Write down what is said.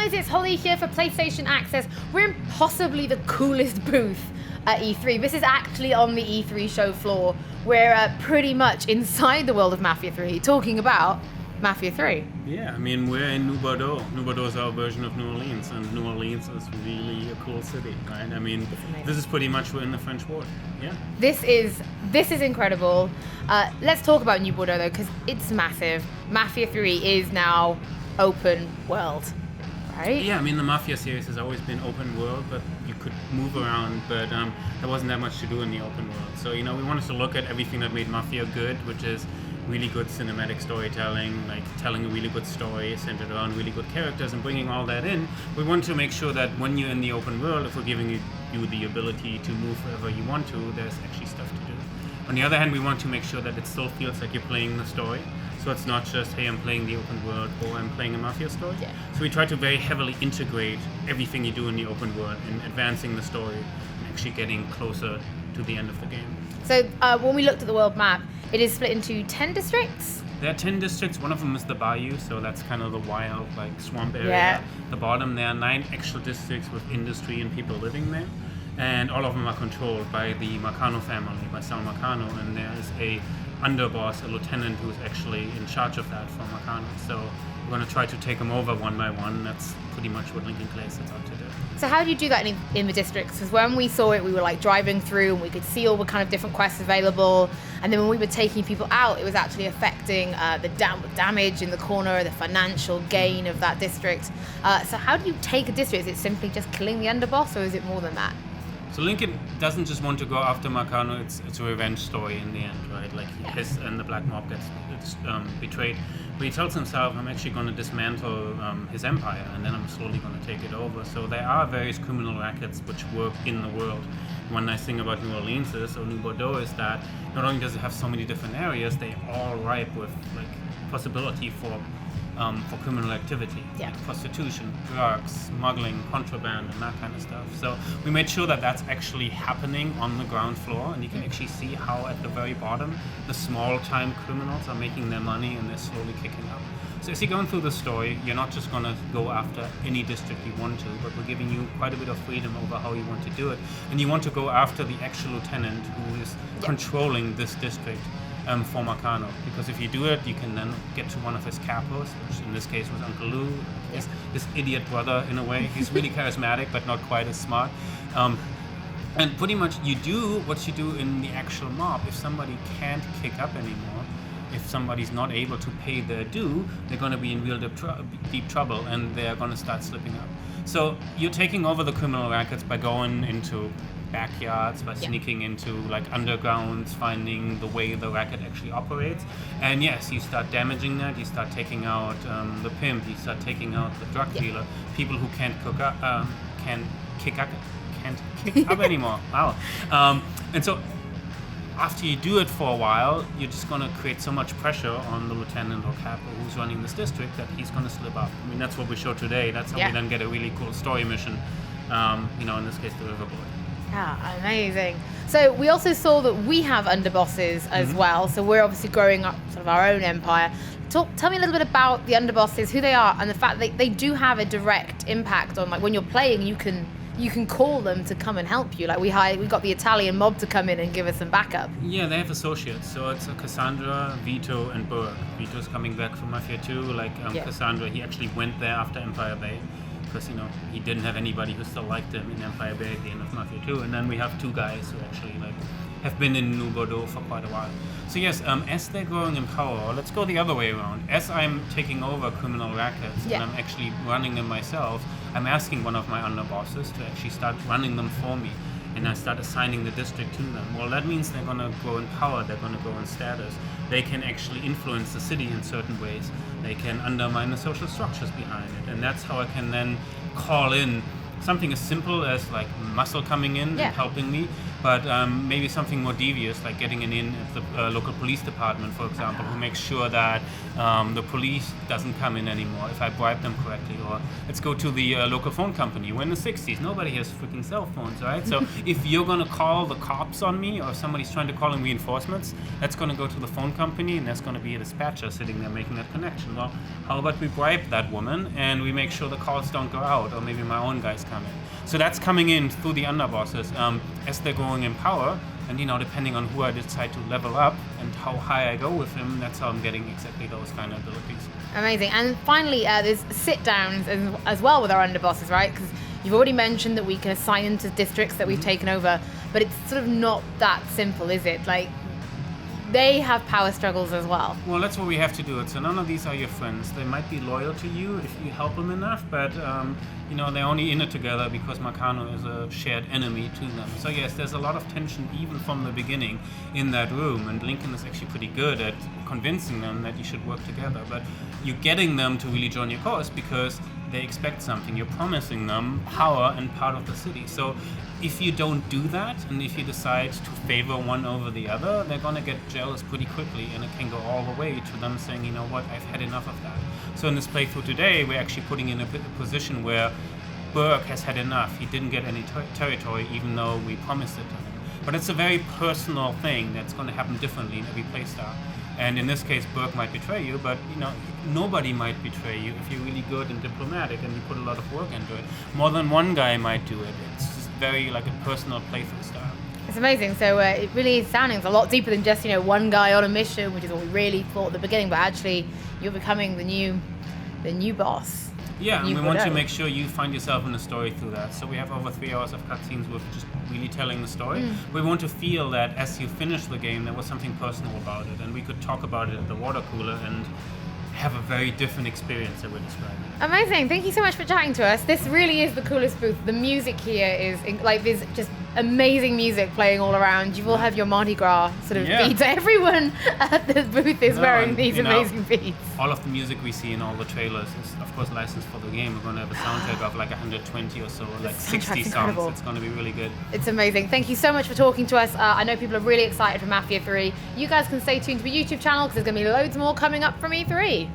guys, it's Hollie here for PlayStation Access. We're in possibly the coolest booth at E3. This is actually on the E3 show floor. We're pretty much inside the world of Mafia 3, talking about Mafia 3. Yeah, I mean, we're in New Bordeaux. New Bordeaux is our version of New Orleans, and New Orleans is really a cool city, right? I mean, this is pretty much we're in the French Quarter. Yeah. This is incredible. Let's talk about New Bordeaux though, because it's massive. Mafia 3 is now open world, right? Yeah, I mean, the Mafia series has always been open world, but you could move around, but there wasn't that much to do in the open world. So, we wanted to look at everything that made Mafia good, which is really good cinematic storytelling, like telling a really good story centered around really good characters and bringing all that in. We want to make sure that when you're in the open world, if we're giving you the ability to move wherever you want to, there's actually stuff to do. On the other hand, we want to make sure that it still feels like you're playing the story. So it's not just, hey, I'm playing the open world or I'm playing a Mafia story. Yeah. So we try to very heavily integrate everything you do in the open world in advancing the story and actually getting closer to the end of the game. So when we looked at the world map, it is split into 10 districts. There are 10 districts. One of them is the Bayou, so that's kind of the wild, swamp area. Yeah. The bottom, there are 9 actual districts with industry and people living there. And all of them are controlled by the Marcano family, by Sal Marcano. And there is a underboss, a lieutenant, who's actually in charge of that for Marcano. So we're going to try to take them over one by one. That's pretty much what Lincoln Clay sets out to do. So how do you do that in the districts? Because when we saw it, we were driving through and we could see all the kind of different quests available. And then when we were taking people out, it was actually affecting the damage in the corner, the financial gain of that district. So how do you take a district? Is it simply just killing the underboss, or is it more than that? So Lincoln doesn't just want to go after Marcano, it's a revenge story in the end, right? His and the Black Mob gets betrayed. But he tells himself, I'm actually going to dismantle his empire, and then I'm slowly going to take it over. So there are various criminal rackets which work in the world. One nice thing about New Orleans or New Bordeaux is that not only does it have so many different areas, they're all ripe with possibility for criminal activity, yeah. like prostitution, drugs, smuggling, contraband, and that kind of stuff. So we made sure that that's actually happening on the ground floor, and you can actually see how at the very bottom the small-time criminals are making their money and they're slowly kicking up. So as you're going through the story, you're not just going to go after any district you want to, but we're giving you quite a bit of freedom over how you want to do it. And you want to go after the actual lieutenant who is controlling this district. For Marcano, because if you do it, you can then get to one of his capos, which in this case was Uncle Lou, his idiot brother in a way. He's really charismatic, but not quite as smart. And pretty much you do what you do in the actual mob. If somebody can't kick up anymore, if somebody's not able to pay their due, they're going to be in real deep trouble, and they're going to start slipping up. So you're taking over the criminal rackets by going into backyards, by sneaking into undergrounds, finding the way the racket actually operates. And yes, you start damaging that, you start taking out the pimp, you start taking out the drug dealer, people who can't kick up anymore. Wow. And so after you do it for a while, you're just going to create so much pressure on the lieutenant or capo who's running this district that he's going to slip up. I mean, that's what we showed today. That's how we then get a really cool story mission, in this case, the Riverboy. Yeah, amazing. So we also saw that we have underbosses as well. So we're obviously growing up sort of our own empire. Tell me a little bit about the underbosses, who they are, and the fact that they do have a direct impact on when you're playing. You can call them to come and help you. We got the Italian mob to come in and give us some backup. Yeah, they have associates. So it's Cassandra, Vito, and Burke. Vito's coming back from Mafia 2. Cassandra, he actually went there after Empire Bay, because he didn't have anybody who still liked him in Empire Bay at the end of Mafia 2. And then we have 2 guys who actually have been in New Bordeaux for quite a while. So yes, as they're growing in power, or let's go the other way around. As I'm taking over criminal rackets and I'm actually running them myself, I'm asking one of my underbosses to actually start running them for me. And I start assigning the district to them. Well, that means they're going to grow in power, they're going to grow in status. They can actually influence the city in certain ways. They can undermine the social structures behind it. And that's how I can then call in something as simple as muscle coming in and helping me, but maybe something more devious, like getting an in at the local police department, for example, who makes sure that the police doesn't come in anymore if I bribe them correctly. Or let's go to the local phone company. We're in the 60s, nobody has freaking cell phones, right? So if you're gonna call the cops on me, or if somebody's trying to call in reinforcements, that's gonna go to the phone company, and there's gonna be a dispatcher sitting there making that connection. Well, how about we bribe that woman and we make sure the calls don't go out, or maybe my own guys come in. So that's coming in through the underbosses as they're growing in power, and depending on who I decide to level up and how high I go with him, that's how I'm getting exactly those kind of abilities. Amazing. And finally, there's sit-downs as well with our underbosses, right? Because you've already mentioned that we can assign them to districts that we've taken over, but it's sort of not that simple, is it? Like, they have power struggles as well. Well, that's what we have to do. So none of these are your friends. They might be loyal to you if you help them enough, but they're only in it together because Marcano is a shared enemy to them. So yes, there's a lot of tension even from the beginning in that room, and Lincoln is actually pretty good at convincing them that you should work together. But you're getting them to really join your cause because they expect something. You're promising them power and part of the city. So if you don't do that, and if you decide to favor one over the other, they're gonna get jealous pretty quickly, and it can go all the way to them saying, you know what, I've had enough of that. So in this playthrough today, we're actually putting in a position where Burke has had enough. He didn't get any territory, even though we promised it to him. But it's a very personal thing that's gonna happen differently in every playstyle. And in this case, Burke might betray you, but nobody might betray you if you're really good and diplomatic and you put a lot of work into it. More than one guy might do it. It's just very like a personal playthrough style. It's amazing. So it really is sounding a lot deeper than just one guy on a mission, which is what we really thought at the beginning. But actually, you're becoming the new boss. Yeah, and we want to make sure you find yourself in the story through that. So we have over 3 hours of cutscenes with just really telling the story. We want to feel that as you finish the game, there was something personal about it, and we could talk about it at the water cooler and have a very different experience that we're describing. Amazing. Thank you so much for chatting to us. This really is the coolest booth. The music here is there's just amazing music playing all around. You will have your Mardi Gras sort of beats. Everyone at the booth is wearing these amazing beats. All of the music we see in all the trailers is, of course, licensed for the game. We're going to have a soundtrack of like 120 or so, like 60 songs. It's going to be really good. It's amazing. Thank you so much for talking to us. I know people are really excited for Mafia 3. You guys can stay tuned to the YouTube channel because there's going to be loads more coming up from E3.